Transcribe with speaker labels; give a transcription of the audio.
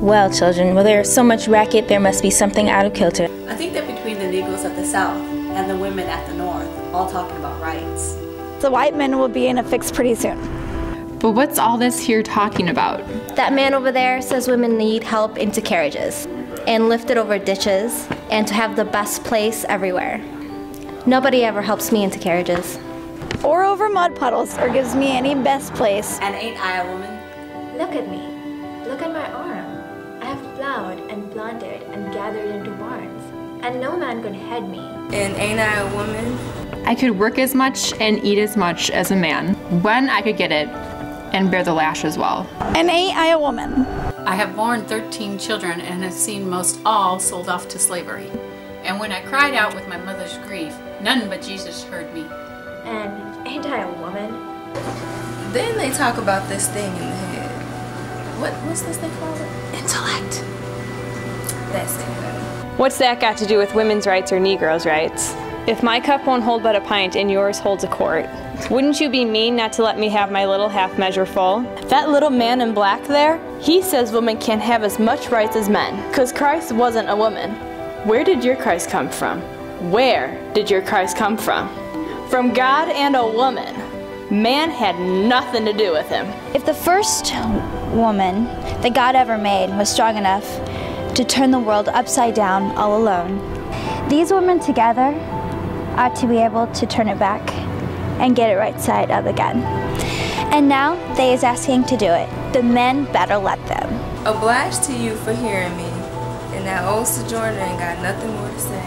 Speaker 1: Well, children, where there is so much racket, there must be something out of kilter.
Speaker 2: I think that between the Negroes of the South and the women at the North, all talking about rights.
Speaker 3: The white men will be in a fix pretty soon.
Speaker 4: But what's all this here talking about?
Speaker 5: That man over there says women need help into carriages and lifted over ditches and to have the best place everywhere. Nobody ever helps me into carriages.
Speaker 3: Or over mud puddles, or gives me any best place.
Speaker 2: And ain't I a woman?
Speaker 6: Look at me. Look at my arm. I have plowed and planted and gathered into barns, and no man could head me.
Speaker 7: And ain't I a woman?
Speaker 4: I could work as much and eat as much as a man when I could get it and bear the lash as well.
Speaker 3: And ain't I a woman?
Speaker 8: I have borne 13 children and have seen most all sold off to slavery. And when I cried out with my mother's grief, none but Jesus heard me.
Speaker 6: And ain't I a woman?
Speaker 7: Then they talk about this thing in the head. What's this thing called? Intellect. That's it.
Speaker 9: What's that got to do with women's rights or Negroes' rights? If my cup won't hold but a pint and yours holds a quart, wouldn't you be mean not to let me have my little half measure full?
Speaker 10: That little man in black there, he says women can't have as much rights as men, 'cause Christ wasn't a woman. Where did your Christ come from? Where did your Christ come from? From God and a woman. Man had nothing to do with him.
Speaker 3: If the first woman that God ever made was strong enough to turn the world upside down all alone, these women together ought to be able to turn it back and get it right side up again. And now they is asking to do it. The men better let them.
Speaker 7: Obliged to you for hearing me. And that old Sojourner ain't got nothing more to say.